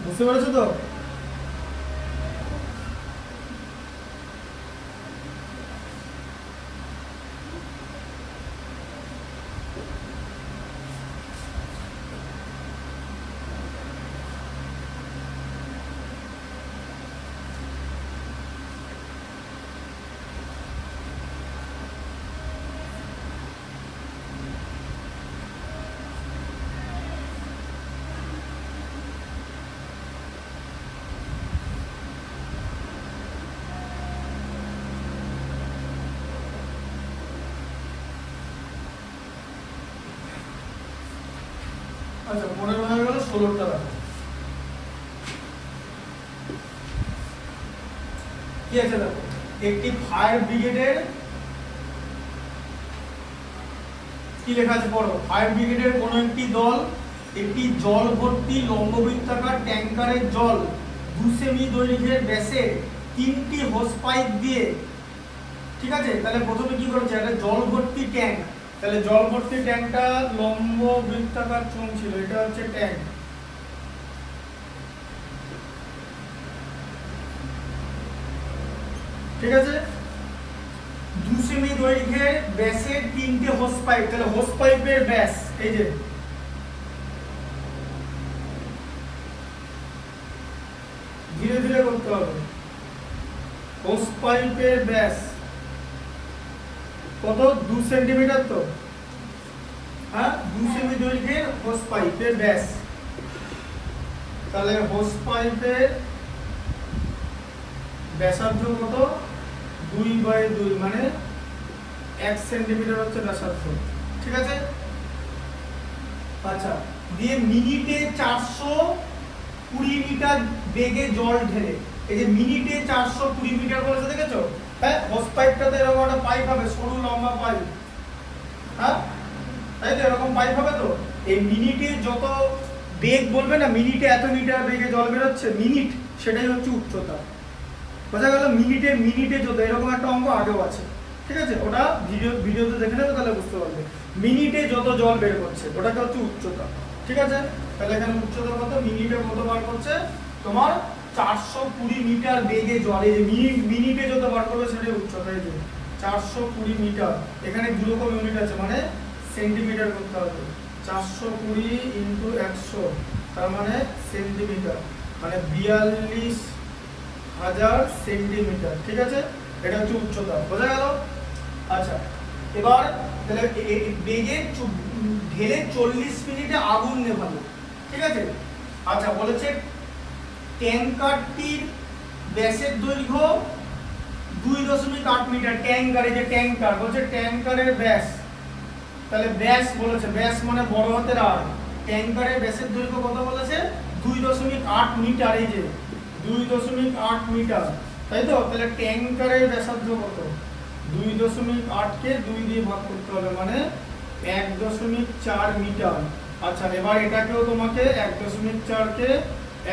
বুঝতে পেরেছো তো? আচ্ছা 15 হয়ে গেল, 16টা রাখো। কি আছে দেখো, একটি ফায়ার ব্রিগেডের কি লেখা আছে পড়ো। ফায়ার ব্রিগেডের কোনো একটি দল একটি জল ভর্তি লম্ববৃত্তাকার ট্যাঙ্কারের জল 2 সেমি দৈর্ঘ্যের ব্যাসে 3টি হোস পাইপ দিয়ে, ঠিক আছে? তাহলে প্রথমে কি করেছে, একটা জল ভর্তি ট্যাঙ্ক, তাহলে জল ভর্তি ট্যাঙ্কটা লম্ব বৃত্তাকার চোঙ ছিল, এটা হচ্ছে ট্যাঙ্ক, ঠিক আছে? 2 সেমি দৈর্ঘ্যের ব্যাসে 3টে হোস পাইপ, তাহলে হোস পাইপের ব্যাস এই যে ধীরে ধীরে করতে হবে। হোস পাইপের ব্যাস কত, 2 সেন্টিমিটার, তো হ্যাঁ 2 সেমি দৈর্ঘ্যের হোস পাইপের ব্যাস, তাহলে হোস পাইপের ব্যাসার্ধ কত, 2/2 মানে 1 সেন্টিমিটার হচ্ছে ব্যাসার্ধ, ঠিক আছে? আচ্ছা, দিয়ে মিনিটে 420 মিটার বেগে জল ঢেলে, এই যে মিনিটে 420 মিটার বলেছে, দেখেছো? হ্যাঁ, হোস পাইপটাতে এরকম একটা পাইপ হবে, সরু লম্বা পাইপ, হ্যাঁ তাই তো, এরকম পাইপ হবে। তো এই মিনিটে যত বেগ বলবে না, মিনিটে এত মিটার বেগে জল বেরোচ্ছে, মিনিট সেটাই হচ্ছে উচ্চতা, বোঝা গেল? মিনিটে যত, এরকম একটা অঙ্ক আগেও আছে, ঠিক আছে? ওটা ভিডিওতে দেখে নেবে, তাহলে বুঝতে পারবে। মিনিটে যত জল বের করছে ওটাকে হচ্ছে উচ্চতা, ঠিক আছে? তাহলে এখানে উচ্চতা কত, মিনিটে কত বার করছে তোমার 420 মিটার বেগে জল, এই যে মিনিটে যত বার করবে সেটাই উচ্চতা, এই যে 420 মিটার, এখানে 0 ইউনিট আছে মানে সেন্টিমিটার করতে হবে, 420 ইন্টু 100 তার মানে সেন্টিমিটার, মানে 42,000 সেন্টিমিটার, ঠিক আছে? এটা হচ্ছে উচ্চতা, বোঝা গেল? আচ্ছা, এবার তাহলে বেগে ঢেলে 40 মিনিটে আগুন নেভালো, ঠিক আছে? আচ্ছা, বলেছে ট্যাঙ্কারটির ব্যাসের দৈর্ঘ্য 2.8 মিটার, ট্যাঙ্কার, এই যে ট্যাঙ্কার বলছে ট্যাঙ্কারের ব্যাস, তাহলে ব্যাস বলেছে, ব্যাস মানে বড় হাতের আর, ট্যাঙ্কারের ব্যাসের দৈর্ঘ্য কত বলেছে, 2.8 মিটার, এই যে 2.8 মিটার, তাই তো? তাহলে ট্যাঙ্কারের ব্যাসার্ধ কত, 2.8 কে 2 দিয়ে ভাগ করতে হবে মানে 1.4 মিটার। আচ্ছা, এবার এটাকেও তোমাকে 1.4 কে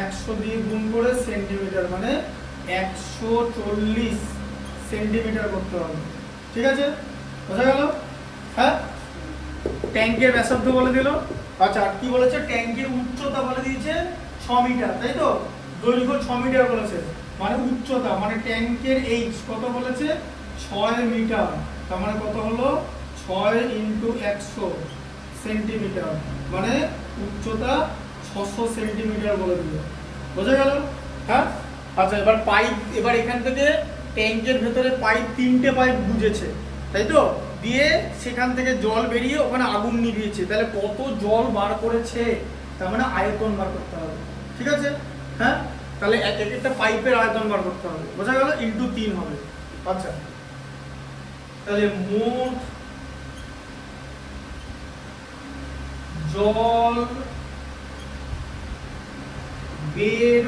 100 দিয়ে গুণ করে সেন্টিমিটার মানে 140 সেন্টিমিটার করতে হবে, ঠিক আছে? বোঝা গেল? হ্যাঁ, ট্যাঙ্কের ব্যাসার্ধ বলে দিল। আচ্ছা, আর কি বলেছে, ট্যাঙ্কের উচ্চতা বলে দিয়েছে 6 মিটার, তাই তো? দৈর্ঘ্য 6 মিটার বলেছে, মানে উচ্চতা মানে ট্যাঙ্কের এইচ কত বলেছে, 6 মিটার, তার মানে কত হলো 6 ইন্টু 100 সেন্টিমিটার, মানে উচ্চতা 600 সেন্টিমিটার বলে দিল, বোঝা গেল? হ্যাঁ। আচ্ছা, এবার পাইপ, এবার এখান থেকে ট্যাঙ্কের ভেতরে পাইপ 3টে পাইপ বুঝেছে, তাই তো? দিয়ে সেখান থেকে জল বেরিয়ে ওখানে আগুন নিভিয়েছে, তাহলে কত জল বার করেছে, তার মানে আয়তন বার করতে হবে, ঠিক আছে? হ্যাঁ, তাহলে এক একটা পাইপের আয়তন বার করতে হবে, বোঝা গেল? ইন্টু 3 হবে। আচ্ছা, তাহলে মোট জল বের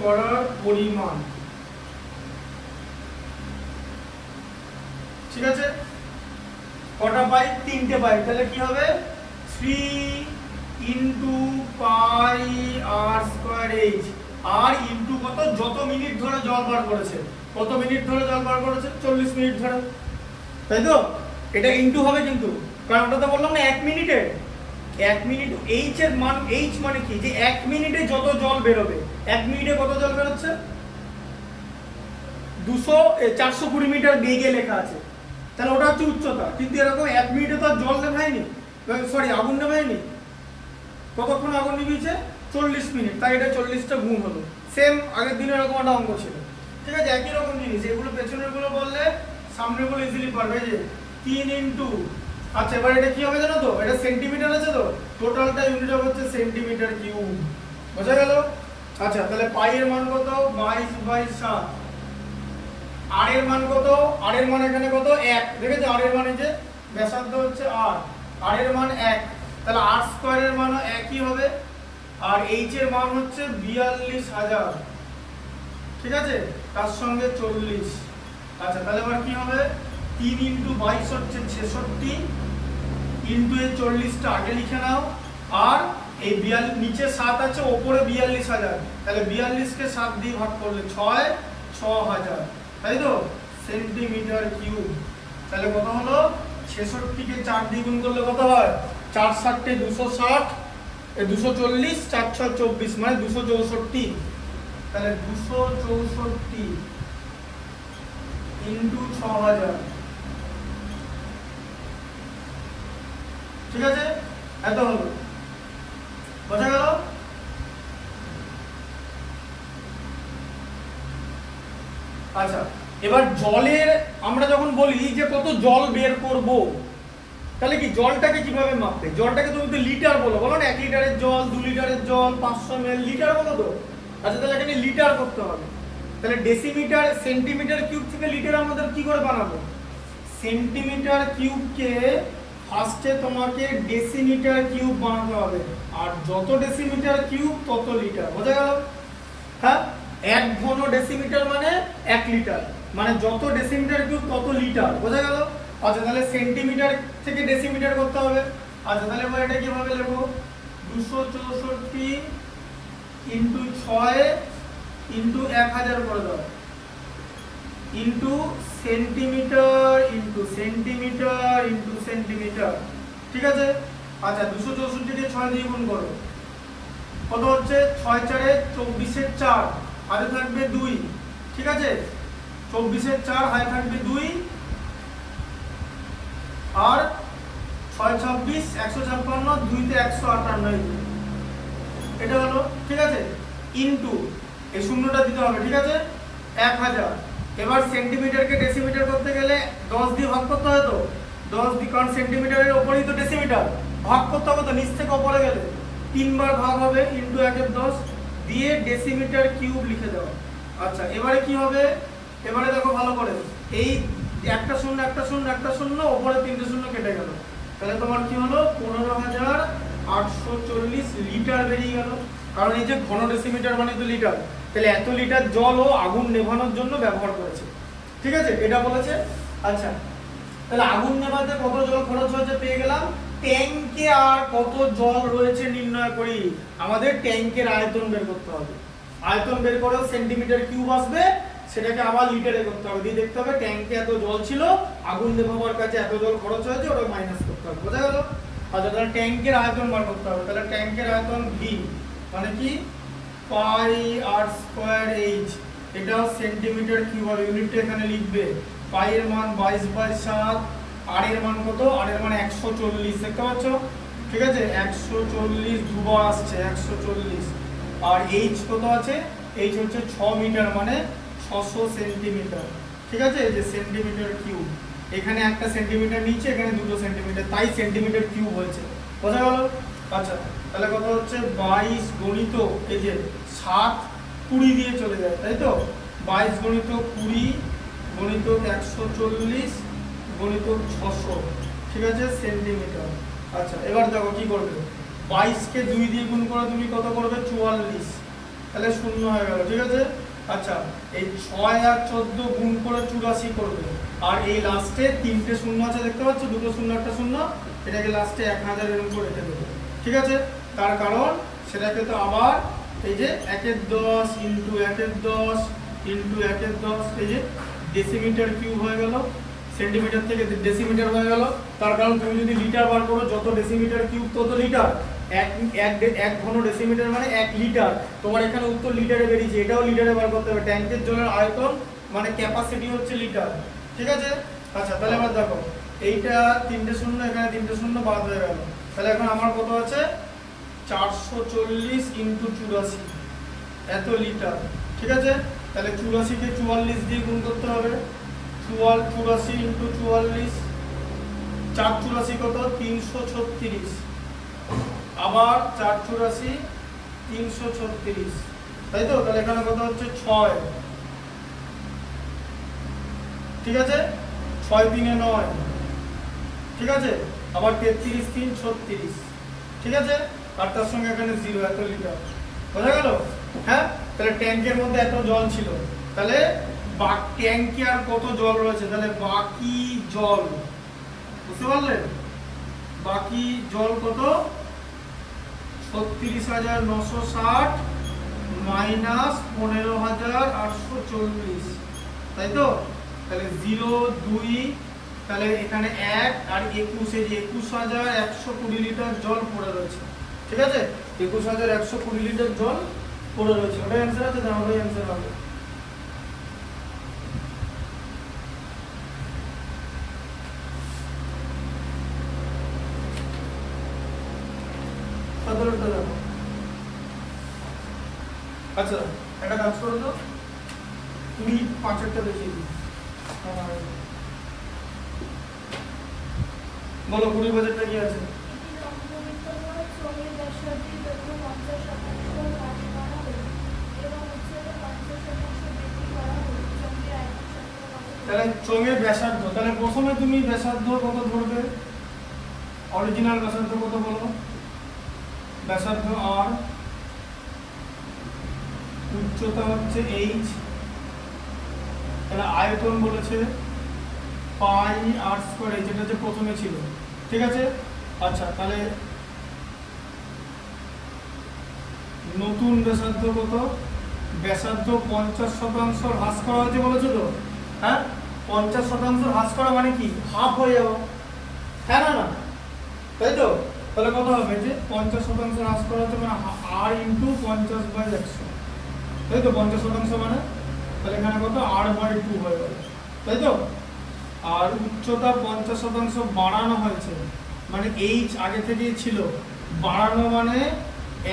করার পরিমাণ, ঠিক আছে? কটা পাইপ, 3টে পাইপ, তাহলে কি হবে 3 ইন্টু পাই আর স্কয়ার এইচ, আর ইন্টু কত, যত মিনিট ধরে জল বার করেছে, কত মিনিট ধরে জল বার করেছে, 40 মিনিট ধরে, তাই তো? এটা ইন্টু হবে কিন্তু, কারণ ওটা তো বললাম না 1 মিনিটে, 1 মিনিট এইচ এর মান, এইচ মানে কি, যে 1 মিনিটে যত জল বেরোবে, 1 মিনিটে কত জল বেরোচ্ছে 420 মিটার বেগে লেখা আছে, তাহলে ওটা হচ্ছে উচ্চতা। কিন্তু এরকম 1 মিনিটে তো জল নেভায়নি, সরি আগুন নেভায়নি, কতক্ষণ আগুন নিভিয়েছে 40 মিনিট, তাই এটা 40টা গুণ হলো। সেম আগের দিনে এরকম একটা অঙ্ক ছিল, ঠিক আছে, একই রকম জিনিস। এগুলো পেছনের গুলো বললে সামনের গুলো ইজিলি পারবে। যে 3 ইন্টু, আচ্ছা এবার এটা কি হবে জানো তো, এটা সেন্টিমিটার আছে তো, টোটালটা ইউনিট হচ্ছে সেন্টিমিটার কিউব, বোঝা গেল? আচ্ছা তাহলে পাই এর মান কত 22/7, আর এর মান কত, আর এর মান এখানে কত 1, দেখেছো আর এর মানে যে ব্যাসার্ধ হচ্ছে আর এর মান 1, তাহলে আর স্কয়ারের মানও একই হবে, আর এইচ এর মান হচ্ছে 42,000, ঠিক আছে, তার সঙ্গে 40। আচ্ছা তাহলে এবার কি হবে, 3 ইন্টু 22 হচ্ছে 66, ইন্টু এই 40টা আগে লিখে নাও, আর এই নিচে 7 আছে, ওপরে 42,000, তাহলে 42কে 7 দিয়ে ভাগ করলে 6,000, তাই তো, সেন্টিমিটার কিউব। তাহলে কত হলো, 66কে 4 দিয়ে গুণ করলে কত হয়, 4 7 260, 240, 4 6 24, মানে 264, তাহলে 264 ইন্টু 6,000, ঠিক আছে, এত হলো, বোঝা গেল? আচ্ছা এবার জলের আমরা যখন বলি যে কত জল বের করব, তাহলে কি জলটাকে কিভাবে মাপবে, জলটাকে তুমি তো লিটার বলো, বলো না 1 লিটারের জল, 2 লিটারের জল, 500 ml লিটার বলো তো। আচ্ছা তাহলে এখানে লিটার করতে হবে, তাহলে ডেসিমিটার সেন্টিমিটার কিউব থেকে লিটার আমাদের কি করে বানাবো, সেন্টিমিটার কিউবকে ফার্স্টে তোমাকে ডেসিমিটার কিউব বানাতে হবে, আর যত ডেসিমিটার কিউব তত লিটার, বোঝা গেল? হ্যাঁ, 1 ঘন ডেসিমিটার মানে 1 লিটার, মানে যত ডেসিমিটার কিউব তত লিটার, বোঝা গেল? আচ্ছা তাহলে সেন্টিমিটার থেকে ডেসিমিটার করতে হবে। আচ্ছা তাহলে এবার এটা কিভাবে লিখবো, 264 ইন্টু 6 ইন্টু 1000 করে দাও, into centimetre into centimetre into centimetre, ঠিক আছে। আচ্ছা 264 কে 6 দিয়ে গুণ করো, কত হচ্ছে 6 4 24 4, হাতে থাকবে 2, ঠিক আছে, 24 4 হাতে থাকবে 2, আর 6 26 156, 2 তে 158, এটা হলো, ঠিক আছে, ইনটু এই শূন্যটা দিতে হবে, ঠিক আছে, 1000। এবার সেন্টিমিটারকে ডেসিমিটার করতে গেলে 10 দিয়ে ভাগ করতে হয় তো, 10 দিয়ে, কারণ সেন্টিমিটারের উপরেই তো ডেসিমিটার, ভাগ করতে হবে তো, নিচ থেকে উপরে গেলে 3 বার ভাগ হবে, ইনটু 1 এর 10 দিয়ে ডেসিমিটার কিউব লিখে দাও। আচ্ছা এবারে কি হবে, এবারে দেখো ভালো করে, এই একটা শূন্য একটা শূন্য একটা শূন্য, উপরে 3টে শূন্য কেটে গেল, তাহলে তোমার কি হলো 15,840 লিটার বেরিয়ে গেল, কারণ এই যে ঘন ডেসিমিটার মানে তো লিটার, তাহলে এত লিটার জল ও আগুন নেভানোর জন্য ব্যবহার করেছে, ঠিক আছে, এটা বলেছে। আচ্ছা তাহলে আগুন নেভাতে কত জল খরচ হয়েছে পেয়ে গেলাম, ট্যাঙ্কে আর কত জল রয়েছে নির্ণয় করি, আমাদের ট্যাঙ্কের আয়তন বের করতে হবে, আয়তন বের করে সেন্টিমিটার কিউব আসবে, সেটাকে আবার লিটারে করতে হবে, দিয়ে দেখতে হবে ট্যাঙ্কে এত জল ছিল, আগুন নেভাবার কাছে এত জল খরচ হয়েছে, ওটা মাইনাস করতে হবে, বোঝা গেল? আচ্ছা তাহলে ট্যাঙ্কের আয়তন বার করতে হবে, তাহলে ট্যাঙ্কের আয়তন ভি মানে কি পাই আর স্কয়ার এইচ, এটা সেন্টিমিটার কিউব, আর ইউনিটটা এখানে লিখবে, পাই এর মান 22/7, আর এর মান কত, আর এর মান 140, দেখতে পাচ্ছ, ঠিক আছে, 140 দুবার আসছে 140, আর এইচ কত আছে, এইচ হচ্ছে 6 মিটার মানে 600 সেন্টিমিটার, ঠিক আছে, এই যে সেন্টিমিটার কিউব, এখানে একটা সেন্টিমিটার নিচে, এখানে 2 সেন্টিমিটার, তাই সেন্টিমিটার কিউব হয়েছে, বোঝা গেল? আচ্ছা তাহলে কত হচ্ছে 22 গণিত এই যে 7 20 দিয়ে চলে যায়, তাই তো, 22 গণিত 20 গণিত 140 গণিত 600, ঠিক আছে, সেন্টিমিটার। আচ্ছা এবার দেখো কি করবে, 22 কে 2 দিয়ে গুণ করে তুমি কত করবে 44, তাহলে শূন্য হয়ে গেল, ঠিক আছে। আচ্ছা এই 6 আর 14 গুণ করে 84 করবে, আর এই লাস্টে 3টে শূন্য আছে, দেখতে পাচ্ছ, 2টো শূন্য একটা শূন্য, এটাকে লাস্টে 1000 এর উপর রেখে দেবে, ঠিক আছে, তার কারণ সেটাকে তো আবার এই যে 1 এর 10 ইন্টু 1 এর 10 ইন্টু 1 এর 10, এই যে ডেসিমিটার কিউব হয়ে গেল, সেন্টিমিটার থেকে ডেসিমিটার হয়ে গেল। তার কারণ তুমি যদি লিটার বার করো, যত ডেসিমিটার কিউব তত লিটার। এক ঘন ডেসিমিটার মানে 1 লিটার। তোমার এখানে উত্তর লিটারে বেরিয়েছে, এটাও লিটারে বার করতে হবে। ট্যাঙ্কের জলের আয়তন মানে ক্যাপাসিটি হচ্ছে লিটার, ঠিক আছে। আচ্ছা তাহলে এবার দেখো, এইটা 3টে শূন্য, এখানে 3টে শূন্য বাদ হয়ে গেল। তাহলে এখন আমার কত আছে, 440 ইন্টু 84 এত লিটার, ঠিক আছে। তাহলে 84 কে 44 দিয়ে গুণ করতে হবে। 84 ইন্টু 44, 484 কত, 336। আবার 484 336, তাই তো। তাহলে এখানে কত হচ্ছে 6, ঠিক আছে। 6 3 9, ঠিক আছে। আবার 33 3 36, ঠিক আছে। আর তার সঙ্গে এখানে 0, এত লিটার, বোঝা গেল। হ্যাঁ, তাহলে ট্যাঙ্কের মধ্যে এত জল ছিল, তাহলে ট্যাঙ্কে আর কত জল রয়েছে, তাহলে বাকি জল, বুঝতে পারলেন, বাকি জল কত, 36,960 মাইনাস 15,840, তাই তো। তাহলে 0 2, তাহলে এখানে 1 আর 21, 21,120 লিটার জল পড়ে রয়েছে, ঠিক আছে। 21,120 লিটার জল পড়ে রয়েছে, ওটাই অ্যান্সার আছে, তাহলে ওটাই অ্যান্সার হবে। আচ্ছা একটা কাজ করো তো, তুমি 5-এরটা দেখিয়ে দিই। বলো 20 বাজেটটা কি আছে। তাহলে চোঙের ব্যাসার্ধ, তাহলে প্রথমে তুমি ব্যাসার্ধ কত ধরবে, অরিজিনাল ব্যাসার্ধ কত বলো, ব্যাসার্ধ আর, উচ্চতা হচ্ছে h, তাহলে আয়তন বলেছে পাই আর স্কয়ার, যেটা যে প্রথমে ছিল, ঠিক আছে। আচ্ছা তাহলে নতুন ব্যাসার্ধ কত, ব্যাসার্ধ 50% হ্রাস করা হয়েছে বলেছে তো। হ্যাঁ, 50% হ্রাস করা মানে কি, হাফ হয়ে যাবো, হ্যাঁ না না, তাই তো। তাহলে কত হবে, যে 50% হ্রাস করা হচ্ছে মানে r ইন্টু 50/100, তাই তো। 50% মানে তাহলে এখানে কত, r/2 হয়ে গেল, তাই তো। আর উচ্চতা 50% বাড়ানো হয়েছে, মানে h আগে থেকেই ছিল, বাড়ানো মানে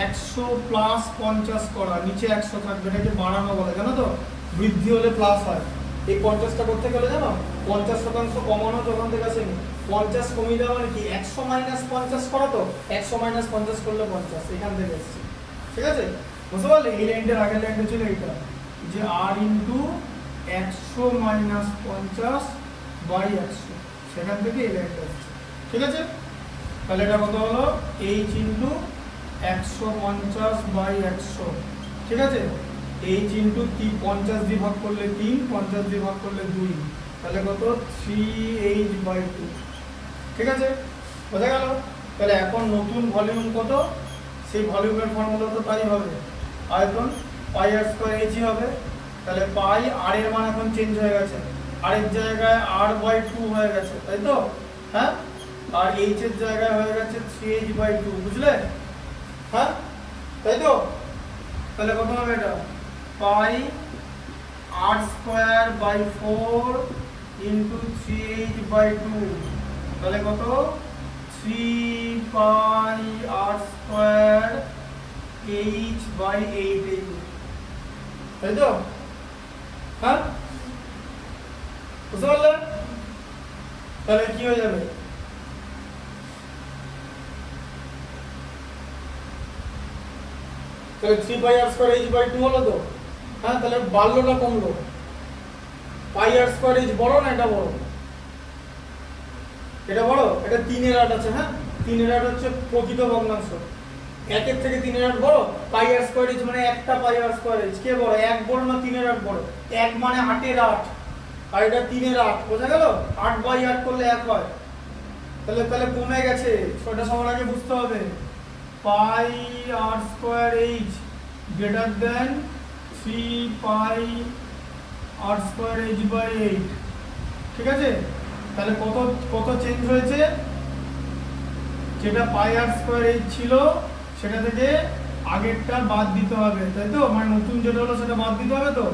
100 প্লাস 50 করা, নিচে 100 থাকবে, এটাকে বাড়ানো বলে, জানো তো। বৃদ্ধি হলে প্লাস হয়। এই 50টা করতে গেলে জানো, 50% কমানো যখন থেকে আসেনি, 50 কমিয়ে দেওয়া মানে কি, 100 মাইনাস 50 করো তো, 100 মাইনাস 50 করলে 50, এখান থেকে এসছে, ঠিক আছে। বুঝতে পারলে, এই লাইনটার আগের লাইনটা ছিল এইটা, যে r ইন্টু 100 মাইনাস 50/100, সেখান থেকে এই লাইনটা আসছে, ঠিক আছে। তাহলে এটা কত হলো, h ইন্টু 150/100, ঠিক আছে। h ইন্টু 50 দিয়ে ভাগ করলে 3, 50 দিয়ে ভাগ করলে 2, তাহলে কত, 3h/2, ঠিক আছে, বোঝা গেল। তাহলে এখন নতুন ভলিউম কত, সেই ভলিউমের ফর্মুলা তো তাই হবে, আয়তন পাই আর স্কয়ার h হবে। তাহলে পাই, আর এর মান এখন চেঞ্জ হয়ে গেছে, আর এর জায়গায় r/2 হয়ে গেছে, তাই তো। হ্যাঁ, আর h এর জায়গায় হয়ে গেছে 3h/2, বুঝলে, হ্যাঁ, তাই তো। তাহলে কত হবে এটা, পাই r/4 ইন্টু 3h/2, তাহলে কত, 3 পাই r² h/8, তাই তো। হ্যাঁ, বুঝতে পারলে। তাহলে কি হয়ে যাবে, তাহলে 3 পাই r² h/2 হলো তো। হ্যাঁ, তাহলে বাড়লো না কমলো, পাই r² h বড় না এটা বড়, এটা বড়, এটা 3/8 আছে। হ্যাঁ, 3/8 হচ্ছে প্রকৃত ভগ্নাংশ, 1 থেকে 3/8 বড়। পাই r² h মানে একটা পাই r² h, কে বড়, 1 বড় না 3/8 বড়, 1 মানে 8/8, আর এটা 3/8, বোঝা গেল। 8/8 করলে 1 হয়, তাহলে তাহলে কমে গেছে, সেটা সবার আগে বুঝতে হবে। পাই r² h গ্রেটার দেন 3 পাই r² h/8, ঠিক আছে। তাহলে কত কত চেঞ্জ হয়েছে, যেটা পাই আর স্কয়ার এইচ ছিল সেটা থেকে আগেরটা বাদ দিতে হবে, তাই তো? মানে নতুন যেটা হলো সেটা বাদ দিতে হবে তো।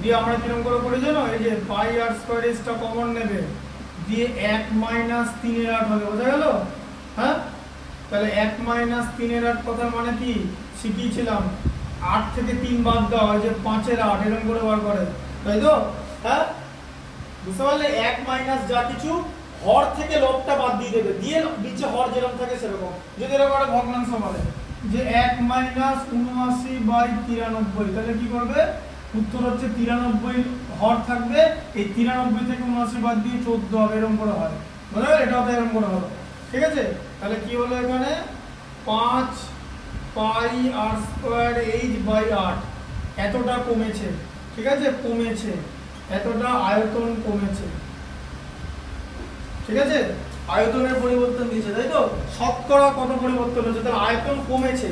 দিয়ে আমরা কিরকম করে করি জানো, এই যে পাই আর স্কয়ার এইচটা কমন নেবে, দিয়ে 1 মাইনাস 3/8 হবে, বোঝা গেল? হ্যাঁ, তাহলে 1 মাইনাস 3/8 কথা মানে কি শিখিয়েছিলাম, 8 থেকে 3 বাদ দাও, এই যে 5/8 এরকম করে বার করে, তাই তো? হ্যাঁ, বুঝতে পারলে? 1 মাইনাস যা কিছু হর থেকে লবটা বাদ দিয়ে দেবে, দিয়ে নিচে হর যেরকম থাকে সেরকম। যদি এরকম একটা ভগ্নাংশ বলে যে 1 মাইনাস 79/93, তাহলে কি করবে? উত্তর হচ্ছে 93 হর থাকবে, এই 93 থেকে 79 বাদ দিয়ে 14 হবে, এরকম করে হয়, বুঝা গেল? এটাও তো এরকম করে হলো, ঠিক আছে? তাহলে কি হলো এখানে 5 পাই আর স্কয়ার এইচ বাই 8 এতটা কমেছে, ঠিক আছে? কমেছে, এতটা আয়তন কমেছে, ঠিক আছে? আয়তনের পরিবর্তন দিয়েছে, তাই তো? শতকরা কত পরিবর্তন হচ্ছে, তাহলে আয়তন কমেছে।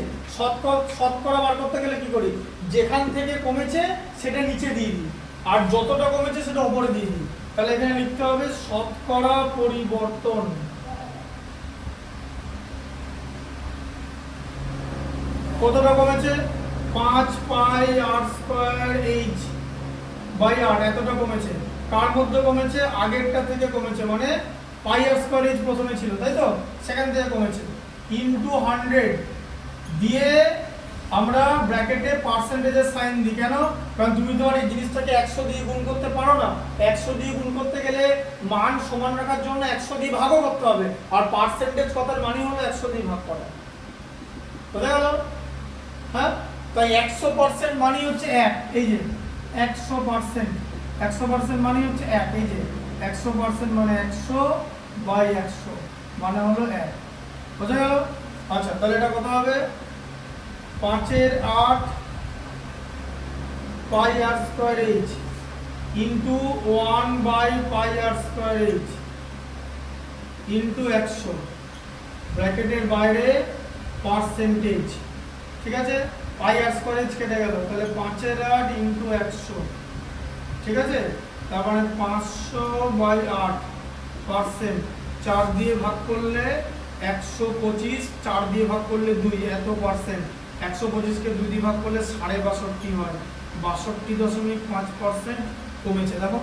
শতকরা বার করতে গেলে কি করি, যেখান থেকে কমেছে সেটা নিচে দিয়ে দিই, আর যতটা কমেছে সেটা উপরে দিয়ে দিই। তাহলে এখানে লিখতে হবে শতকরা পরিবর্তন। কতটা কমেছে? 5 পাই আর স্কয়ার এইচ বাই 8 এতটা কমেছে। কার মধ্যে কমেছে? আগেরটা থেকে কমেছে, মানে পাই আর স্কয়ার এইচ প্রথমে ছিল, তাই তো? সেখান থেকে কমেছে, ইনটু 100 দিয়ে আমরা ব্র্যাকেটে পার্সেন্টেজের সাইন দিই। কেন? কারণ তুমি তো আর এই জিনিসটাকে 100 দিয়ে গুণ করতে পারো না। 100 দিয়ে গুণ করতে গেলে মান সমান রাখার জন্য 100 দিয়ে ভাগও করতে হবে, আর পার্সেন্টেজ কথার মানে হলো 100 দিয়ে ভাগ করা, বুঝা গেল? হ্যাঁ, তাই 100% মানে হচ্ছে 1, এই যে 100%, 100% মানে হচ্ছে 1, এই যে 100% মানে 100 বাই 100 মানে হলো 1, বুঝা গেল? আচ্ছা, তাহলে এটা কত হবে? 5/8 pi R square H into 1 by pi R square H into 100 ব্র্যাকেটের বাইরে পার্সেন্টেজ, ঠিক আছে? পাই আর স্কয়ার এইচ কেটে গেল, তাহলে 5/8 ইন্টু 100, ঠিক আছে? তার মানে 500 বাই 8%, 4 দিয়ে ভাগ করলে 125, 4 দিয়ে ভাগ করলে 2, এত পার্সেন্ট। 125 কে 2 দিয়ে ভাগ করলে 62.5 হয়, 62.5% কমেছে। দেখো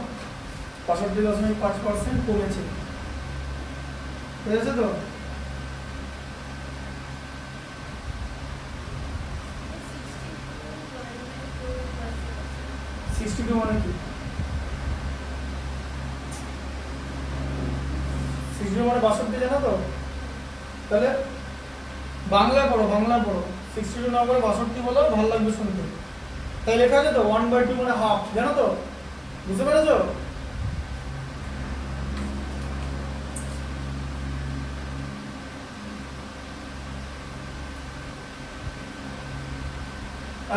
62.5% কমেছে, বুঝেছো তো? মানে কি? 62 মানে 62, জানো তো? তাহলে বাংলা পড়ো, বাংলা পড়ো। 62 না করে 62 বলো, ভালো লাগবে শুনতে। তাই লেখা আছে তো 1/2 মানে হাফ, জানো তো? বুঝতে পেরেছো?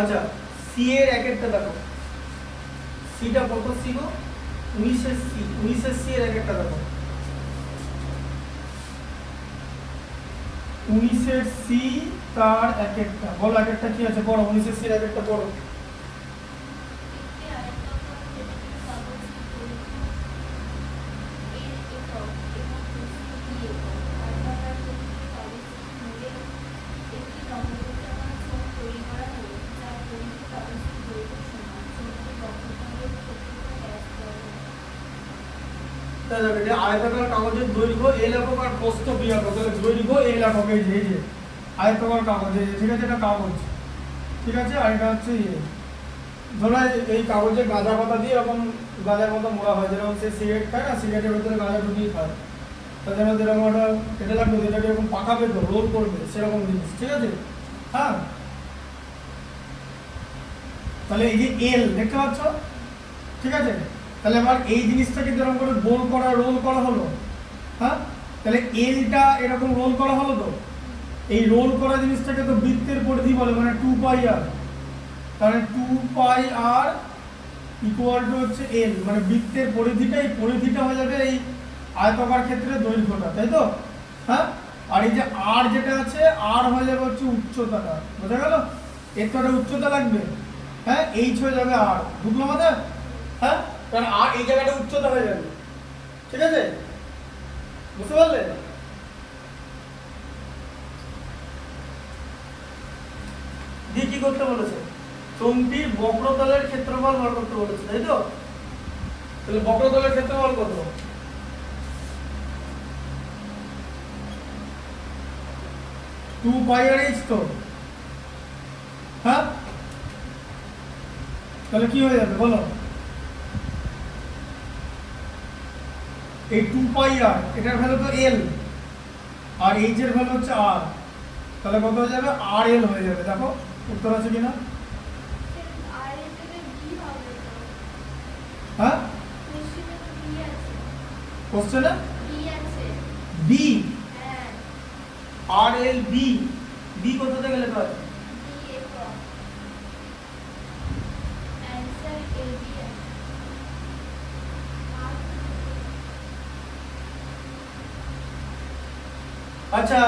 আচ্ছা, সি এর একেরটা দেখো, সিটা কত? সি গো 19 সি, 19 সি এর একেরটা দেখো, 19 সি তার একেরটা বলো, একেরটা কি আছে পড়ো, 19 সি এর একেরটা পড়ো। আয়তাকার কাগজের দৈর্ঘ্য এল একক আর প্রস্থ বি একক, তাহলে দৈর্ঘ্য এল একক, এই যে আয়তাকার কাগজ, এই যে, ঠিক আছে? এটা কাগজ, ঠিক আছে? আর এটা হচ্ছে ধরো এই কাগজে গাঁজা পাতা দিয়ে এরকম গাঁজার মতো মোড়া হয়, যেরকম সে সিগারেট খায় না, সিগারেটের ভেতরে গাঁজা ঢুকিয়ে খায়, তাদের মধ্যে এরকম একটা এটা লাগবে, যেটাকে এরকম পাকাবে তো, রোল করবে, সেরকম জিনিস, ঠিক আছে? হ্যাঁ, তাহলে এই যে এল দেখতে পাচ্ছ, ঠিক আছে? তাহলে আমার এই জিনিসটাকে যেরকম করে গোল করা, রোল করা হলো, হ্যাঁ? তাহলে এলটা এরকম রোল করা হলো তো, এই রোল করা জিনিসটাকে তো বৃত্তের পরিধি বলে, মানে 2 পাই আর, তাহলে 2 পাই আর ইকুয়াল টু হচ্ছে এল, মানে বৃত্তের পরিধিটা, এই পরিধিটা হয়ে যাবে এই আয়তাকার ক্ষেত্রে দৈর্ঘ্যটা, তাই তো? হ্যাঁ, আর এই যে আর যেটা আছে, আর হয়ে যাবে হচ্ছে উচ্চতাটা, বোঝা গেল? এর তো একটা উচ্চতা লাগবে, হ্যাঁ? এইচ হয়ে যাবে আর, বুঝলো আমাদের? হ্যাঁ, কারণ আর এই জায়গাটা উচ্চতা হয়ে যাবে, ঠিক আছে, বুঝতে পারলে? দিয়ে কি করতে বলেছে? চোঙটির বক্রতলের ক্ষেত্রফল বার করতে বলেছে, তাই তো? তাহলে বক্রতলের ক্ষেত্রফল কত? 2 পাই আর h তো, হ্যাঁ? তাহলে কি হয়ে যাবে বলো? এই 2 পাই আর এটার ভ্যালু তো l, আর h এর ভ্যালু হচ্ছে r, তাহলে কত হয়ে যাবে? rl হয়ে যাবে। দেখো উত্তর আছে কিনা। হ্যাঁ, কোশ্চেনে b, rl b, b কোথা থেকে লেখা হয়? আচ্ছা,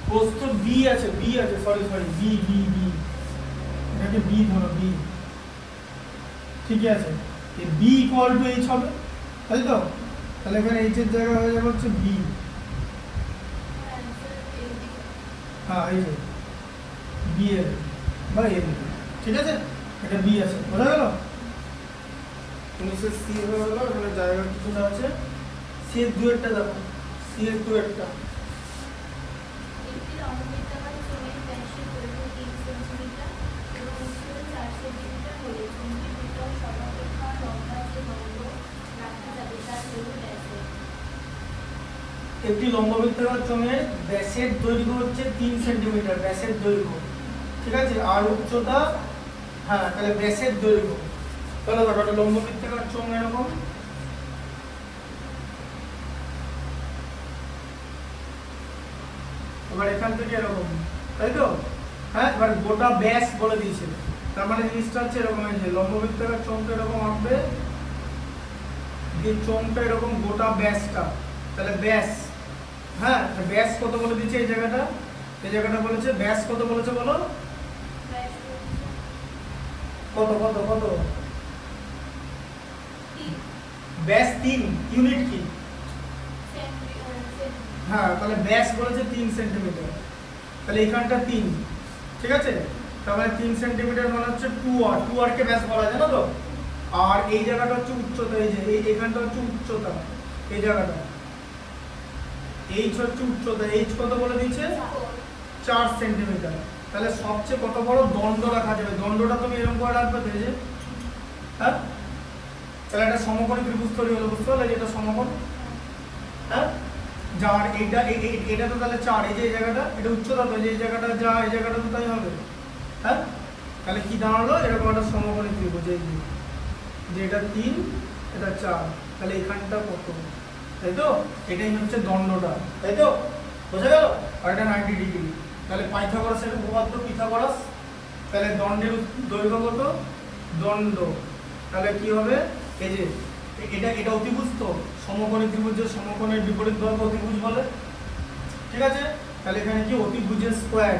প্রস্থ b আছে, b আছে, সরি b b b, এটাকে b ধরো, b, ঠিকই আছে। এই b ইকুয়াল টু h হবে, তাই তো? তাহলে এখানে h এর জায়গা হয়ে যাবে হচ্ছে b, হ্যাঁ এই যে b এর বা l, ঠিক আছে? এটা b আছে, বোঝা গেল? 19 c হয়ে গেল, এখানে জায়গা কিছু না আছে। c এর দুয়েরটা দেখো, c এর দুয়েরটা একটি লম্ববৃত্তাকার চোঙের ব্যাসের দৈর্ঘ্য হচ্ছে 3 সেন্টিমিটার, ব্যাসের দৈর্ঘ্য, ঠিক আছে? আর উচ্চতা, হ্যাঁ, তাহলে ব্যাসের দৈর্ঘ্য। তাহলে দেখো একটা লম্ববৃত্তাকার চোঙ এরকম, এবার এখান থেকে এরকম, তাই তো? হ্যাঁ, এবার গোটা ব্যাস বলে দিয়েছে, তার মানে জিনিসটা হচ্ছে এরকম, এই যে লম্ববৃত্তাকার চোঙটা এরকম আঁকবে, যে চোঙটা এরকম গোটা ব্যাসটা, তাহলে ব্যাস, হ্যাঁ, ব্যাস কত বলে দিয়েছে এই জায়গাটা? এই জায়গাটা বলেছে ব্যাস কত বলেছে বলো? কত কত কত? ব্যাস 3, ইউনিট কি? হ্যাঁ, তাহলে ব্যাস বলেছে 3 সেন্টিমিটার, তাহলে এখানটা 3, ঠিক আছে? তার মানে 3 সেন্টিমিটার মানে হচ্ছে 2r, 2r কে ব্যাস বলা যায় না তো? আর এই জায়গাটা হচ্ছে উচ্চতা, এই যে এইখানটা হচ্ছে উচ্চতা, এই জায়গাটা h হচ্ছে উচ্চতা, h কত বলে দিয়েছে? 4 সেন্টিমিটার। তাহলে সবচেয়ে কত বড় দণ্ড রাখা যাবে? দণ্ডটা তুমি এরকম করে রাখবে, এই যে, হ্যাঁ, তাহলে একটা সমকোণী ত্রিভুজ তৈরি হলো, বুঝতে পারলে? এটা সমকোণ, হ্যাঁ, যার এটা তো তাহলে 4, এই যে এই জায়গাটা, এটা উচ্চতা, তো এই জায়গাটা যা, এই জায়গাটা তো তাই হবে, হ্যাঁ? তাহলে কি দাঁড়ালো? এরকম একটা সমকোণী ত্রিভুজ, এই যে এটা 3, এটা 4, তাহলে এখানটা কত, তাই তো? এটাই হচ্ছে দণ্ডটা, তাই তো? বোঝা গেল? আর এটা 90 ডিগ্রি। তাহলে পাইথাগোরাসের উপপাদ্য, পিথাগোরাস, তাহলে দণ্ডের দৈর্ঘ্য কত? দণ্ড, তাহলে কি হবে? এই যে এটা অতিভুজ, তো সমকোণী ত্রিভুজের সমকোণের বিপরীত বাহু অতিভুজ বলে, ঠিক আছে? তাহলে এখানে কি? অতিভুজের স্কয়ার,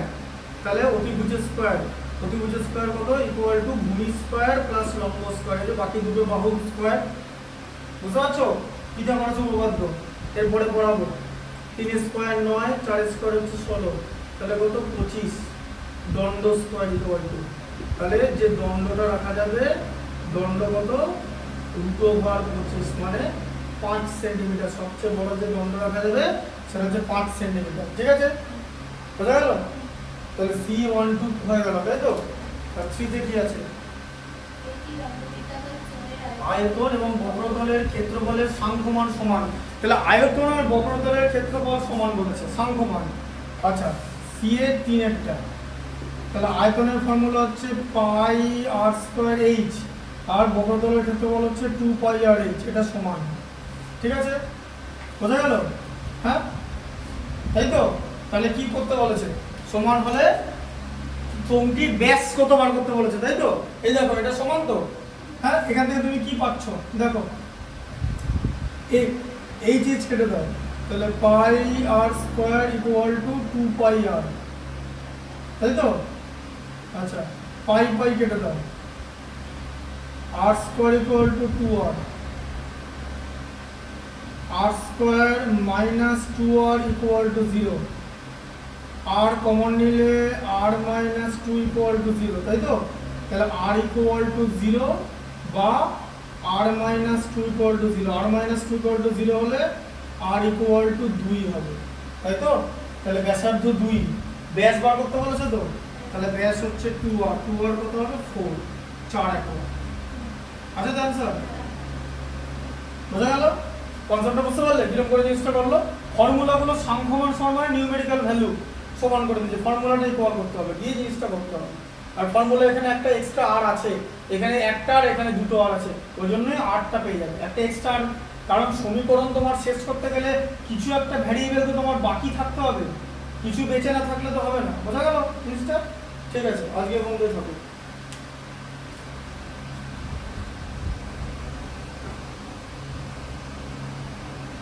তাহলে অতিভুজের স্কয়ার, অতিভুজের স্কয়ার কত? ইকুয়াল টু ভূমি স্কয়ার প্লাস লম্ব স্কয়ার, এই যে বাকি দুটো বাহু স্কয়ার, বুঝতে পারছো? পিথাগোরাসের উপপাদ্য। এরপরে পড়াবো 3 স্কয়ার 9, 4 স্কয়ার হচ্ছে 16, তাহলে কত? 25, দণ্ড স্কয়ার ইকুয়াল টু, তাহলে যে দণ্ডটা রাখা যাবে, দণ্ড কত? √25, মানে 5 সেন্টিমিটার। সবচেয়ে বড় যে দণ্ড রাখা যাবে সেটা হচ্ছে 5 সেন্টিমিটার, ঠিক আছে? বোঝা গেল? তাহলে C12 হয়ে গেল, তাই তো? আর 3 তে কি আছে? আয়তন এবং বক্রতলের ক্ষেত্রফলের সাংখ্যমান সমান, তাহলে আয়তন আর বক্রতলের ক্ষেত্রফল সমান বলেছে, সাংখ্যমান। আচ্ছা, C এর 3 একটা, তাহলে আয়তনের ফর্মুলা হচ্ছে পাই আর স্কয়ার h, আর বক্রতলের ক্ষেত্রফল হচ্ছে 2 পাই আর h, এটা সমান, ঠিক আছে? বোঝা গেল? হ্যাঁ, তাই তো? তাহলে কি করতে বলেছে? সমান হলে চোঙটির ব্যাস কত বার করতে বলেছে, তাই তো? এই দেখো, এটা সমান তো, হ্যাঁ? এখান থেকে তুমি কি পাচ্ছ দেখো, এই যে ছেড়ে দাও, তাহলে pi R square equal to 2 pi R, তাই তো? আচ্ছা, পাই পাই কেটে দাও, R square equal to 2r, R square minus 2r equal to 0, R common নিলে আর মাইনাস 2 ইকুয়াল টু 0, তাই তো? তাহলে আর ইকুয়াল টু 0 বা R minus 2 equal to 0, R minus 2 equal to 0 হলে আর ইকুয়াল টু 2 হবে, তাই তো? তাহলে ব্যাসার্ধ 2, ব্যাস বার করতে বলেছে তো, তাহলে ব্যাস হচ্ছে 2r, 2r কত হবে 4, 4 একক। আচ্ছা তো आंसर বোঝা গেল? কনসেপ্টটা বুঝতে পারলে কিরকম করে জিনিসটা করলো? ফর্মুলাগুলো সংখ্যমান সমান নিউমেরিক্যাল ভ্যালু সমান করে দিয়েছে, ফর্মুলাটাই কল করতে হবে, দিয়ে জিনিসটা করতে হবে। আর ফর্মুলা এখানে একটা এক্সট্রা আর আছে, এখানে একটা আর এখানে দুটো আর আছে, ওই জন্যই আরটা পেয়ে যাবে একটা এক্সট্রা আর। কারণ সমীকরণ তোমার শেষ করতে গেলে কিছু একটা ভ্যারিয়েবল তো তোমার বাকি থাকতে হবে, কিছু বেঁচে না থাকলে তো হবে না। বোঝা গেল জিনিসটা? ঠিক আছে, আজকে বন্ধু থাকুক।